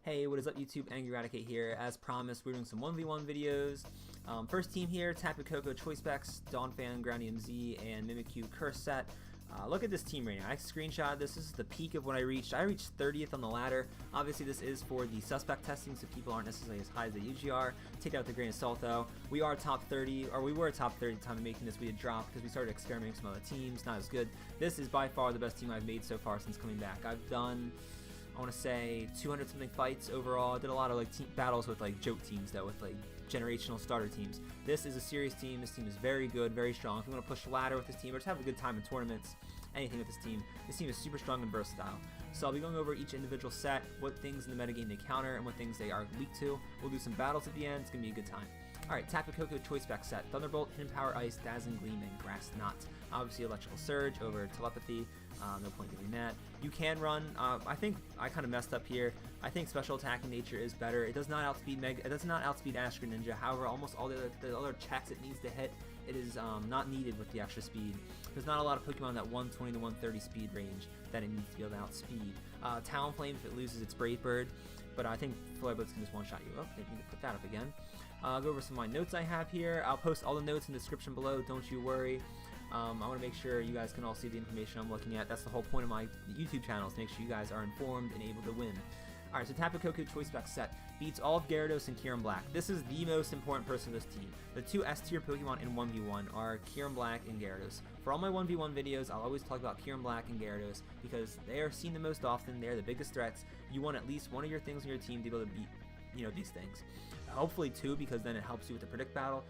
Hey, what is up YouTube? Angry Eradicate here. As promised, we're doing some 1v1 videos. First team here, Tapu, Koko, Choice Specs, Donphan Groundium Z, and Mimikyu Curse Set. Look at this team rating. I screenshot this. This is the peak of what I reached. I reached 30th on the ladder. Obviously, this is for the suspect testing, so people aren't necessarily as high as they usually are. Take that with a grain of salt, though. We are top 30, or we were top 30 at the time of making this. We had dropped because we started experimenting with some other teams. Not as good. This is by far the best team I've made so far since coming back. I've done, I want to say, 200 something fights overall. I did a lot of like battles with like joke teams though, with like generational starter teams. This is a serious team. This team is very good, very strong. If you want to push the ladder with this team or just have a good time in tournaments, anything with this team is super strong and versatile. So I'll be going over each individual set, what things in the metagame they counter and what things they are weak to. We'll do some battles at the end. It's gonna be a good time. Alright, Tapu, Koko, Choice Spec set. Thunderbolt, Hidden Power Ice, Dazzling Gleam, and Grass Knot. Obviously, Electrical Surge over Telepathy. No point doing that. You can run. I think I kind of messed up here. I think Special Attacking Nature is better. It does not outspeed It does not outspeed Astro Ninja. However, almost all the other checks it needs to hit, it is not needed with the extra speed. There's not a lot of Pokemon that 120 to 130 speed range that it needs to be able to outspeed. Talonflame if it loses its Brave Bird, but I think Flare Blitz can just one-shot you. Oh, they need to put that up again. I'll go over some of my notes I have here. I'll post all the notes in the description below, don't you worry. I want to make sure you guys can all see the information I'm looking at. That's the whole point of my YouTube channel, is to make sure you guys are informed and able to win. Alright, so Tapu, Koko, Choice Spec set beats all of Gyarados and Kyurem Black. This is the most important person of this team. The two S-tier Pokemon in 1v1 are Kyurem Black and Gyarados. For all my 1v1 videos, I'll always talk about Kyurem Black and Gyarados because they are seen the most often. They're the biggest threats. You want at least one of your things on your team to be able to beat, you know, these things. Hopefully two, because then it helps you with the predict battle.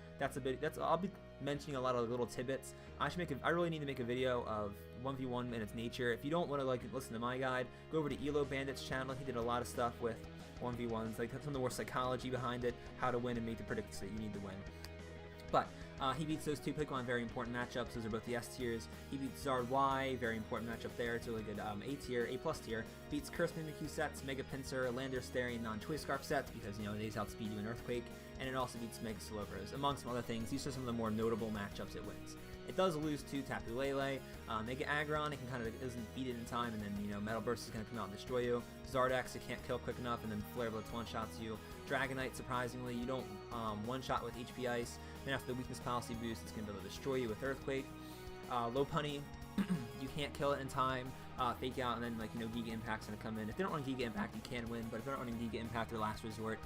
I'll be mentioning a lot of little tidbits. I really need to make a video of 1v1 and its nature. If you don't want to like listen to my guide, go over to Elo Bandit's channel. He did a lot of stuff with 1v1s, like some of the more psychology behind it, how to win and make the predicts that you need to win. But he beats those two Pokemon, very important matchups. Those are both the S tiers. He beats Zard Y, very important matchup there. It's a really good A tier, A plus tier. Beats Curse Mimikyu sets, Mega Pinsir, Lander Starion, non-Choice Scarf sets because you know they outspeed you in Earthquake, and it also beats Mega Slowbros, amongst some other things. These are some of the more notable matchups it wins. It does lose to Tapu Lele, Mega Aggron. It can kind of doesn't beat it in time, and then you know Metal Burst is going to come out and destroy you. Zardex, it can't kill quick enough, and then Flare Blitz one-shots you. Dragonite, surprisingly, you don't one-shot with HP Ice. Then after the Weakness Policy boost, it's going to be able to destroy you with Earthquake. Lopunny, you can't kill it in time. Fake out, and then like you know Giga Impact's going to come in. If they don't run Giga Impact, you can win, but if they're not running Giga Impact or Last Resort,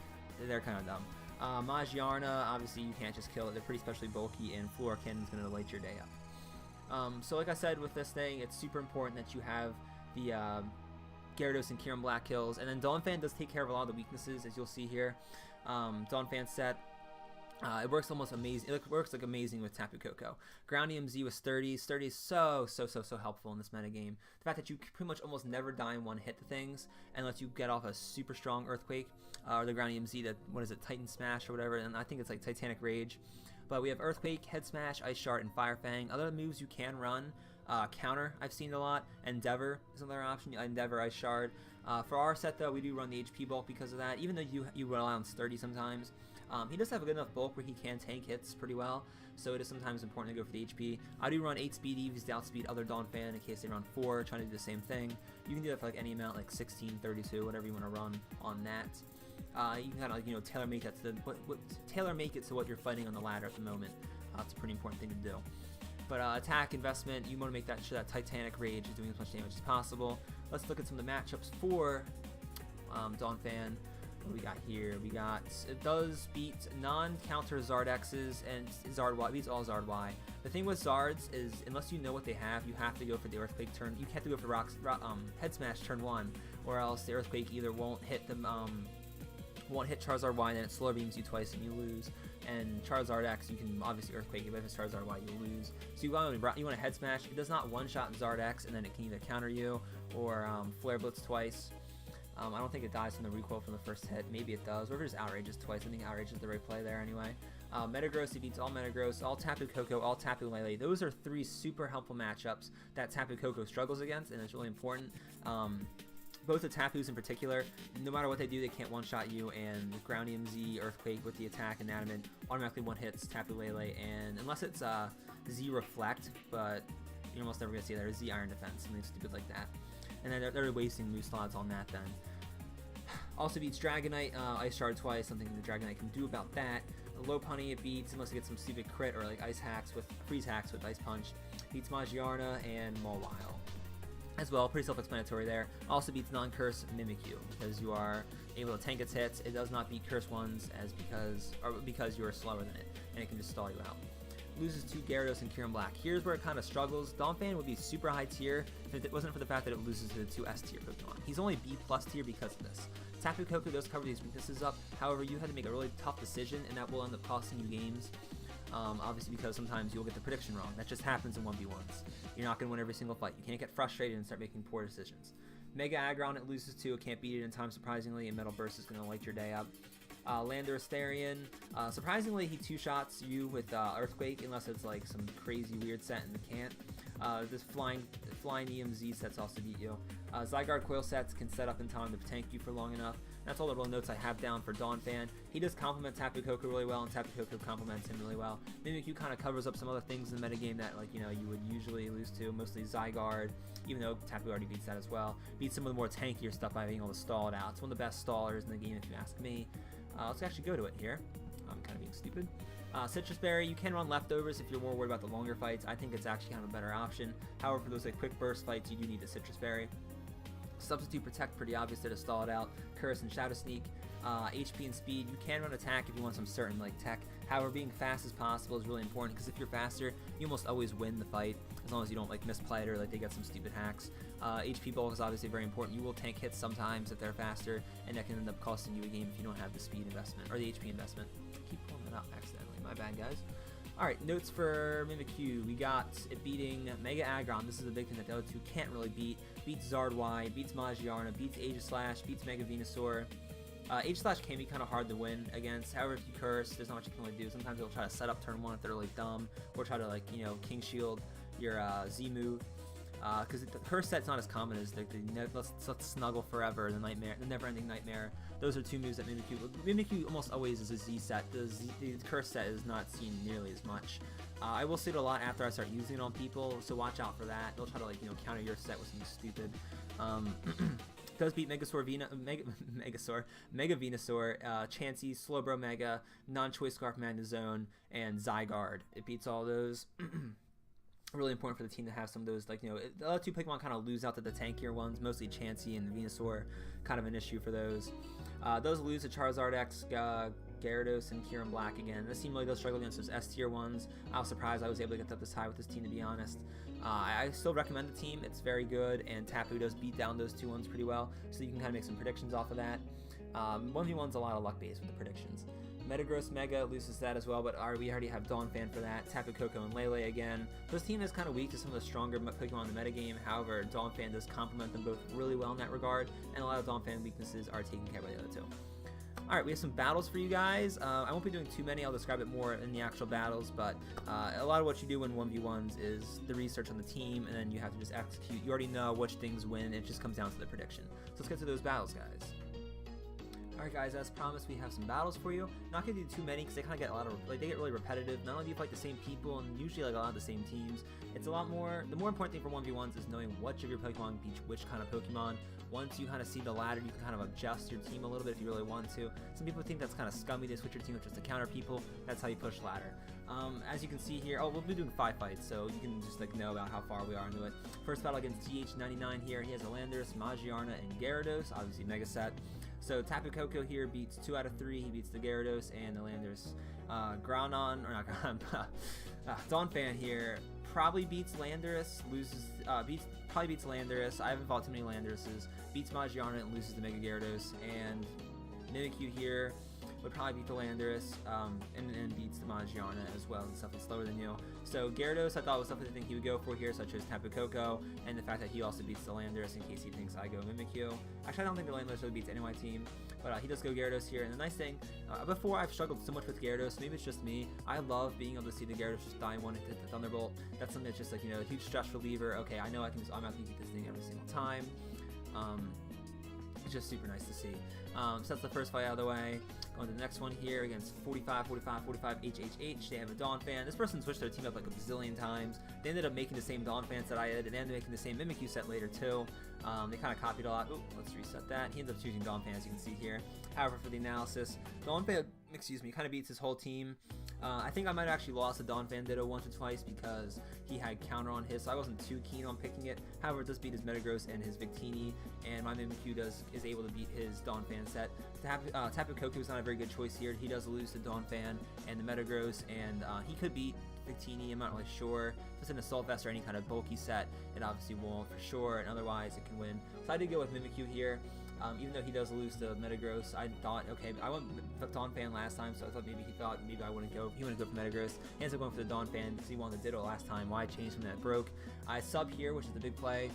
they're kind of dumb. Magiarna, obviously you can't just kill it. They're pretty specially bulky, and Flora Cannon's going to light your day up. So like I said with this thing, it's super important that you have the Gyarados and Kyurem Black kills, and then Donphan does take care of a lot of the weaknesses, as you'll see here. Donphan set, it works almost amazing. It works like amazing with Tapu Koko. Groundium Z was sturdy. Sturdy is so helpful in this metagame. The fact that you pretty much almost never die in one hit to things, and lets you get off a super strong Earthquake, or the Groundium Z, that what is it, Titan Smash or whatever, and I think it's like Titanic Rage. But we have Earthquake, Head Smash, Ice Shard, and Fire Fang. Other moves you can run. Counter, I've seen a lot. Endeavor is another option. Endeavor, Ice Shard. For our set though, we do run the HP bulk because of that. Even though you rely on sturdy sometimes, he does have a good enough bulk where he can tank hits pretty well. So it is sometimes important to go for the HP. I do run 8 speed EVs to outspeed other Donphan in case they run 4, trying to do the same thing. You can do that for like any amount, like 16, 32, whatever you want to run on that. You can kind of you know tailor make that to tailor-make it to what you're fighting on the ladder at the moment. That's a pretty important thing to do. But attack, investment, you want to make that sure that Titanic Rage is doing as much damage as possible. Let's look at some of the matchups for Donphan. What do we got here? We got, it does beat non-counter Zardexes, and Zard Y, beats all Zard Y. The thing with Zards is, unless you know what they have, you have to go for the Earthquake turn. You have to go for Head Smash turn 1, or else the Earthquake either won't hit them, won't hit Charizard Y, and then it slow beams you twice and you lose. And Charizard X, you can obviously Earthquake it, but if it's Charizard Y, you lose. So you want to Head Smash. It does not one-shot Zard X, and then it can either counter you or Flare Blitz twice. I don't think it dies from the recoil from the first hit. Maybe it does. Or if it just Outrages twice. I think Outrage is the right play there anyway. Metagross, he beats all Metagross, all Tapu Koko, all Tapu Lele. Those are 3 super helpful matchups that Tapu Koko struggles against, and it's really important. Both the Tapus in particular, no matter what they do, they can't one-shot you, and Groundium Z, Earthquake with the attack and Adamant automatically one-hits Tapu Lele, and unless it's Z Reflect, but you're almost never going to see that, or Z Iron Defense, something stupid like that. And then they're wasting move slots on that then. Also beats Dragonite, Ice Shard twice, something the Dragonite can do about that. Lopunny it beats, unless it gets some stupid crit or like Ice hacks with Freeze hacks with Ice Punch. Beats Magiarna and Mawile as well, pretty self-explanatory there. Also beats non-curse Mimikyu because you are able to tank its hits. It does not beat curse ones because you are slower than it, and it can just stall you out. Loses to Gyarados and Kyurem Black. Here's where it kind of struggles. Donphan would be super high tier if it wasn't for the fact that it loses to the 2 S tier Pokemon. He's only B+ tier because of this. Tapu Koko does cover these weaknesses up. However, you had to make a really tough decision, and that will end up costing you games. Obviously because sometimes you'll get the prediction wrong. That just happens in 1v1s. You're not going to win every single fight. You can't get frustrated and start making poor decisions. Mega Aggron it loses to. It can't beat it in time surprisingly, and Metal Burst is going to light your day up. Landorus Therian, surprisingly he 2-shots you with Earthquake unless it's like some crazy weird set and it can't. This Flying EMZ sets also beat you. Zygarde Coil sets can set up in time to tank you for long enough. That's all the real notes I have down for Donphan. He does complement Tapu Koko really well, and Tapu Koko complements him really well. Mimikyu kind of covers up some other things in the metagame that, like, you know, you would usually lose to, mostly Zygarde, even though Tapu already beats that as well. Beats some of the more tankier stuff by being able to stall it out. It's one of the best stallers in the game if you ask me. Let's actually go to it here. I'm kind of being stupid. Sitrus Berry, you can run leftovers if you're more worried about the longer fights. I think it's actually kind of a better option. However, for those like quick burst fights, you do need a Sitrus Berry. Substitute Protect, pretty obvious there to stall it out. Curse and Shadow Sneak. HP and Speed, you can run Attack if you want some certain like tech. However, being fast as possible is really important because if you're faster, you almost always win the fight as long as you don't like misplay it or like they get some stupid hacks. HP bulk is obviously very important. You will tank hits sometimes if they're faster, and that can end up costing you a game if you don't have the speed investment or the HP investment. I keep pulling it up accidentally. My bad, guys. Alright, notes for Mimikyu. We got it beating Mega Aggron. This is the big thing that the other two can't really beat. Beats Zardwai, beats Magiarna, beats Aegislash, beats Mega Venusaur. Aegislash can be kind of hard to win against. However, if you curse, there's not much you can really do. Sometimes it'll try to set up turn 1 if they're really dumb, or try to, like, you know, King Shield your Z move. Because the curse set's not as common as the let's snuggle forever, the nightmare, the never-ending nightmare. Those are two moves that Mimikyu almost always is a Z set. The curse set is not seen nearly as much. I will see it a lot after I start using it on people, so watch out for that. They'll try to, like, you know, counter your set with something stupid. Does beat Mega Venusaur, Chansey, Slowbro Mega, Non-Choice Scarf Magnezone, and Zygarde. It beats all those. Really important for the team to have some of those, like, you know, the other two Pokemon kind of lose out to the tankier ones, mostly Chansey and Venusaur, kind of an issue for those. Those lose to Charizard X, Gyarados, and Kyurem Black again. This team really does struggle against those S tier ones. I was surprised I was able to get up this high with this team, to be honest. I still recommend the team. It's very good, and Tapu does beat down those two ones pretty well, so you can kind of make some predictions off of that. 1v1's a lot of luck based with the predictions. Metagross Mega loses that as well, but we already have Donphan for that. Tapu Koko and Lele again. This team is kind of weak to some of the stronger Pokemon in the metagame. However, Donphan does complement them both really well in that regard, and a lot of Donphan weaknesses are taken care of by the other two. Alright, we have some battles for you guys. I won't be doing too many. I'll describe it more in the actual battles, but a lot of what you do in 1v1s is the research on the team, and then you have to just execute. You already know which things win. It just comes down to the prediction. So let's get to those battles, guys. Alright guys, as promised, we have some battles for you. Not gonna do too many because they kind of get a lot of, like, they get really repetitive. Not only do you fight the same people and usually like a lot of the same teams, it's a lot more, the more important thing for 1v1s is knowing which of your Pokemon beats which kind of Pokemon. Once you kind of see the ladder, you can kind of adjust your team a little bit if you really want to. Some people think that's kind of scummy to switch your team just to counter people. That's how you push ladder. As you can see here, we'll be doing 5 fights, so you can just like know about how far we are into it. First battle against TH99 here. He has a Landorus, Magiarna, and Gyarados, obviously Mega Set. So Tapu Koko here beats 2 out of 3. He beats the Gyarados and the Landorus. Donphan here probably beats Landorus, probably beats Landorus. I haven't fought too many Landorus's. Beats Magiarna and loses the Mega Gyarados. And Mimikyu here would probably beat the Landorus and beats the Magiarna as well. He's definitely slower than you. So Gyarados I thought was something I think he would go for here, such as Tapu Koko, and the fact that he also beats the Landorus in case he thinks I go Mimikyu. Actually, I don't think the Landorus really beats any of my team, but he does go Gyarados here. And the nice thing, before I've struggled so much with Gyarados, maybe it's just me, I love being able to see the Gyarados just die one hit the Thunderbolt. That's something that's just like, you know, a huge stress reliever. Okay, I know I can just automatically beat this thing every single time. It's just super nice to see. So that's the first fight out of the way. Going to the next one here against 45, HHH. They have a Donphan. This person switched their team up like a bazillion times. They ended up making the same Donphan set I did, and they ended up making the same Mimikyu set later too. They kind of copied a lot. Oh, let's reset that. He ends up choosing Donphan, as you can see here. However, for the analysis, Donphan, kind of beats his whole team. I think I might have actually lost to Donphan Ditto once or twice because he had counter on his, so I wasn't too keen on picking it. However, it does beat his Metagross and his Victini, and my Mimikyu is able to beat his Donphan set. Tapu Koko is not a very good choice here. He does lose to Donphan and the Metagross, and he could beat Victini, I'm not really sure. If it's an Assault Vest or any kind of bulky set, it obviously won't for sure, and otherwise it can win. So I did go with Mimikyu here. Even though he does lose to Metagross, I thought, okay, I went Donphan last time, so I thought maybe I wouldn't go. He wouldn't go for Metagross. He ends up going for the Donphan because he wanted the Ditto last time. Why change something that broke? I sub here, which is the big play,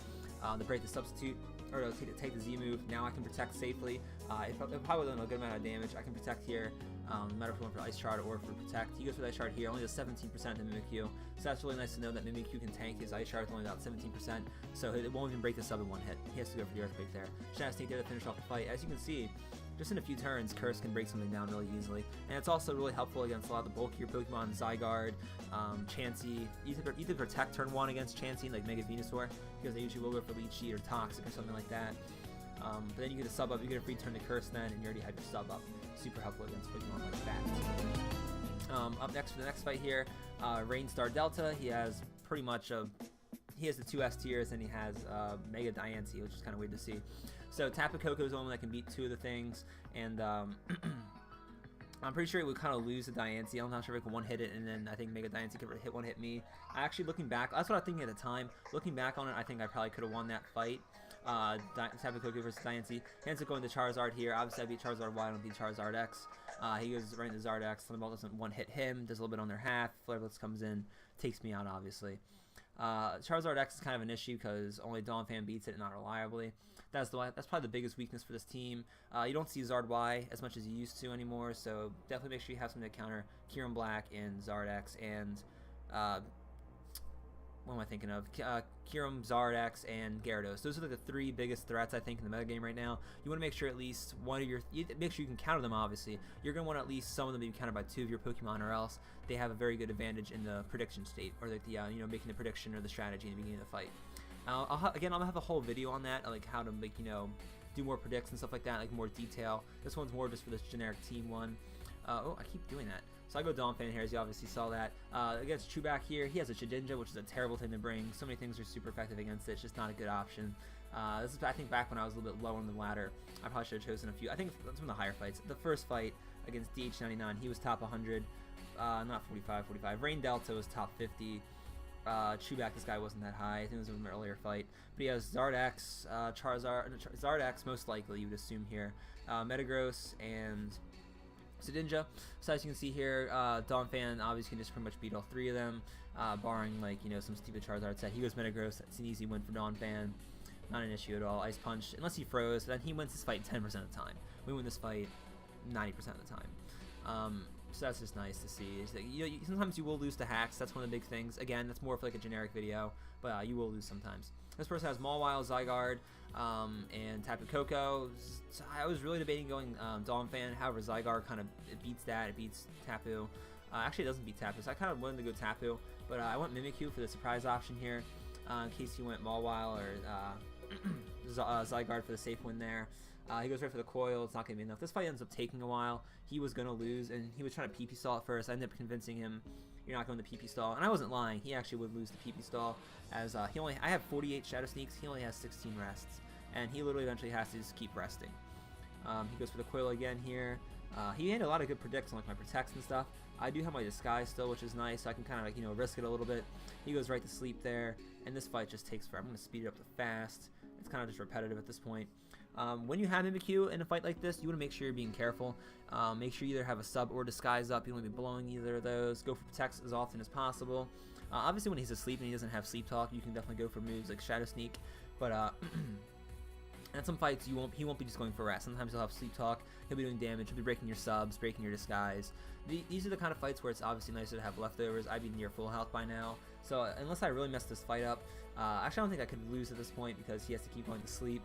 to break the substitute, or to take the Z move. Now I can protect safely. It probably would have done a good amount of damage. I can protect here, no matter if we're going for Ice Shard or for Protect. He goes for the Ice Shard here, only does 17% to Mimikyu. So that's really nice to know that Mimikyu can tank his Ice Shard with only about 17%, so it won't even break the sub in one hit. He has to go for the Earthquake there. Shadow Sneak there to finish off the fight. As you can see, just in a few turns, Curse can break something down really easily. And it's also really helpful against a lot of the bulkier Pokemon, Zygarde, Chansey. Either Protect turn 1 against Chansey, like Mega Venusaur, because they usually will go for Leech Seed or Toxic or something like that. But then you get a sub up, you get a free turn to Curse then, and you already have your sub up. Super helpful against Pokemon like that. Up next for the next fight here, Rainstar Delta. He has pretty much he has the 2 S tiers, and he has Mega Diancie, which is kind of weird to see. So Tapu Koko is the one that can beat 2 of the things, and I'm pretty sure it would kind of lose the Diancie. I'm not sure if it could one-hit it, and then I think Mega Diancie could one-hit me. Actually, looking back, that's what I was thinking at the time. Looking back on it, I think I probably could have won that fight. Tapu Koko versus Diancie. He ends up going to Charizard here. Obviously, I beat Charizard Y, I don't beat Charizard X. He goes right into Zard X. Thunderbolt doesn't one-hit him. Does a little bit on their half. Flare Blitz comes in, takes me out, obviously. Charizard X is kind of an issue because only Donphan beats it, not reliably. That's probably the biggest weakness for this team. You don't see Zard Y as much as you used to anymore, so definitely make sure you have something to counter Kyurem Black and Zard X and what am I thinking of? Kyurem, Zard X, and Gyarados. Those are like the 3 biggest threats I think in the metagame right now. You want to make sure at least one of make sure you can counter them. Obviously, you're going to want at least some of them to be countered by 2 of your Pokemon, or else they have a very good advantage in the prediction state, or like the making the prediction or the strategy in the beginning of the fight. I'll have a whole video on that, like how to make do more predicts and stuff like that, like more detail. This one's more just for this generic team one. Oh, I keep doing that. So I go Donphan here, as you obviously saw that. Against Chubac here, he has a Shedinja, which is a terrible thing to bring. So many things are super effective against it. It's just not a good option. This is, I think, back when I was a little bit lower on the ladder. I probably should have chosen a few. I think that's one of the higher fights. The first fight against DH99, he was top 100. Not 45. Rain Delta was top 50. Chubac, this guy wasn't that high. I think it was an earlier fight. But he has Zard X, Zard X most likely, you would assume here. Metagross, and Shedinja. So as you can see here, Donphan obviously can just pretty much beat all 3 of them, barring some stupid Charizard set. He goes Metagross. That's an easy win for Donphan. Not an issue at all. Ice Punch, unless he froze, then he wins this fight 10% of the time. We win this fight 90% of the time. So that's just nice to see. Sometimes you will lose to hacks. That's one of the big things. Again, that's more for like a generic video, but you will lose sometimes. This person has Mawile, Zygarde, and Tapu Koko. So I was really debating going Donphan. However, Zygarde kind of beats that. It beats Tapu. Actually, it doesn't beat Tapu, so I kind of wanted to go Tapu, but I went Mimikyu for the surprise option here, in case he went Mawile or Zygarde for the safe win there. He goes right for the coil. It's not going to be enough. This fight ends up taking a while. He was going to lose, and he was trying to PP stall at first. I ended up convincing him, you're not going to PP stall. And I wasn't lying. He actually would lose the PP stall, as I have 48 Shadow Sneaks. He only has 16 rests, and he literally eventually has to just keep resting. He goes for the coil again here. He had a lot of good predicts on like my protects and stuff. I do have my disguise still, which is nice, so I can kind of risk it a little bit. He goes right to sleep there, and this fight just takes forever. I'm going to speed it up to fast. It's kind of just repetitive at this point. When you have Mimikyu in a fight like this, you want to make sure you're being careful. Make sure you either have a sub or disguise up. You don't want to be blowing either of those. Go for protects as often as possible. Obviously, when he's asleep and he doesn't have sleep talk, you can definitely go for moves like Shadow Sneak. But in some fights, he won't be just going for rest. Sometimes he'll have sleep talk. He'll be doing damage. He'll be breaking your subs, breaking your disguise. These are the kind of fights where it's obviously nicer to have leftovers. I'd be near full health by now. So unless I really mess this fight up, actually I don't think I could lose at this point because he has to keep going to sleep.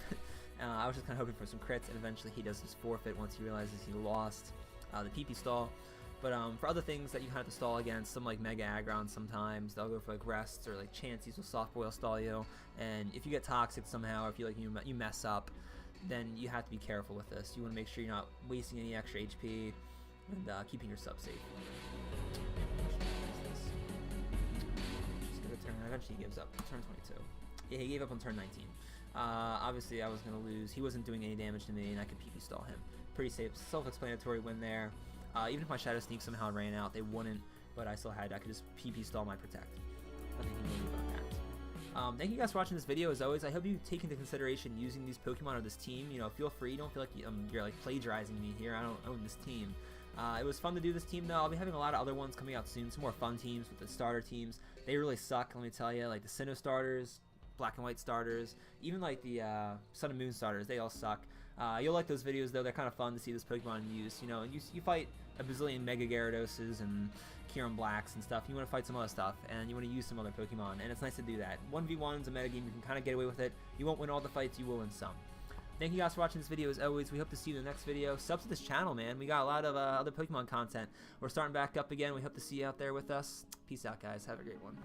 I was just kind of hoping for some crits, and eventually he does his forfeit once he realizes he lost the PP stall. But for other things that you have to stall against, some like Mega Aggron sometimes, they'll go for like Rests, or like Chanseys will Soft Boil stall you. And if you get Toxic somehow, or if you mess up, then you have to be careful with this. You want to make sure you're not wasting any extra HP and keeping your sub safe. Just gonna turn. Eventually he gives up. Turn 22. Yeah, he gave up on turn 19. Obviously I was gonna lose. He wasn't doing any damage to me, and I could PP stall him. Pretty safe, self-explanatory win there. Even if my Shadow Sneak somehow ran out, they wouldn't, but I could just PP stall my Protect. Nothing you can do about that. Thank you guys for watching this video. As always, I hope you take into consideration using these Pokemon or this team. You know, feel free. Don't feel like you're like plagiarizing me here. I don't own this team. It was fun to do this team though. I'll be having a lot of other ones coming out soon. Some more fun teams with the starter teams. They really suck, let me tell you. Like the Sinnoh starters, Black and White starters, even like the Sun and Moon starters. They all suck. You'll like those videos though. They're kind of fun to see this Pokemon in use. You know, you fight a bazillion Mega Gyaradoses and Kyurem Blacks and stuff. You want to fight some other stuff, and you want to use some other Pokemon, and it's nice to do that. 1v1's a metagame. You can kind of get away with it. You won't win all the fights. You will win some. Thank you guys for watching this video. As always, we hope to see you in the next video. Sub to this channel, man. We got a lot of other Pokemon content. We're starting back up again. We hope to see you out there with us. Peace out, guys. Have a great one.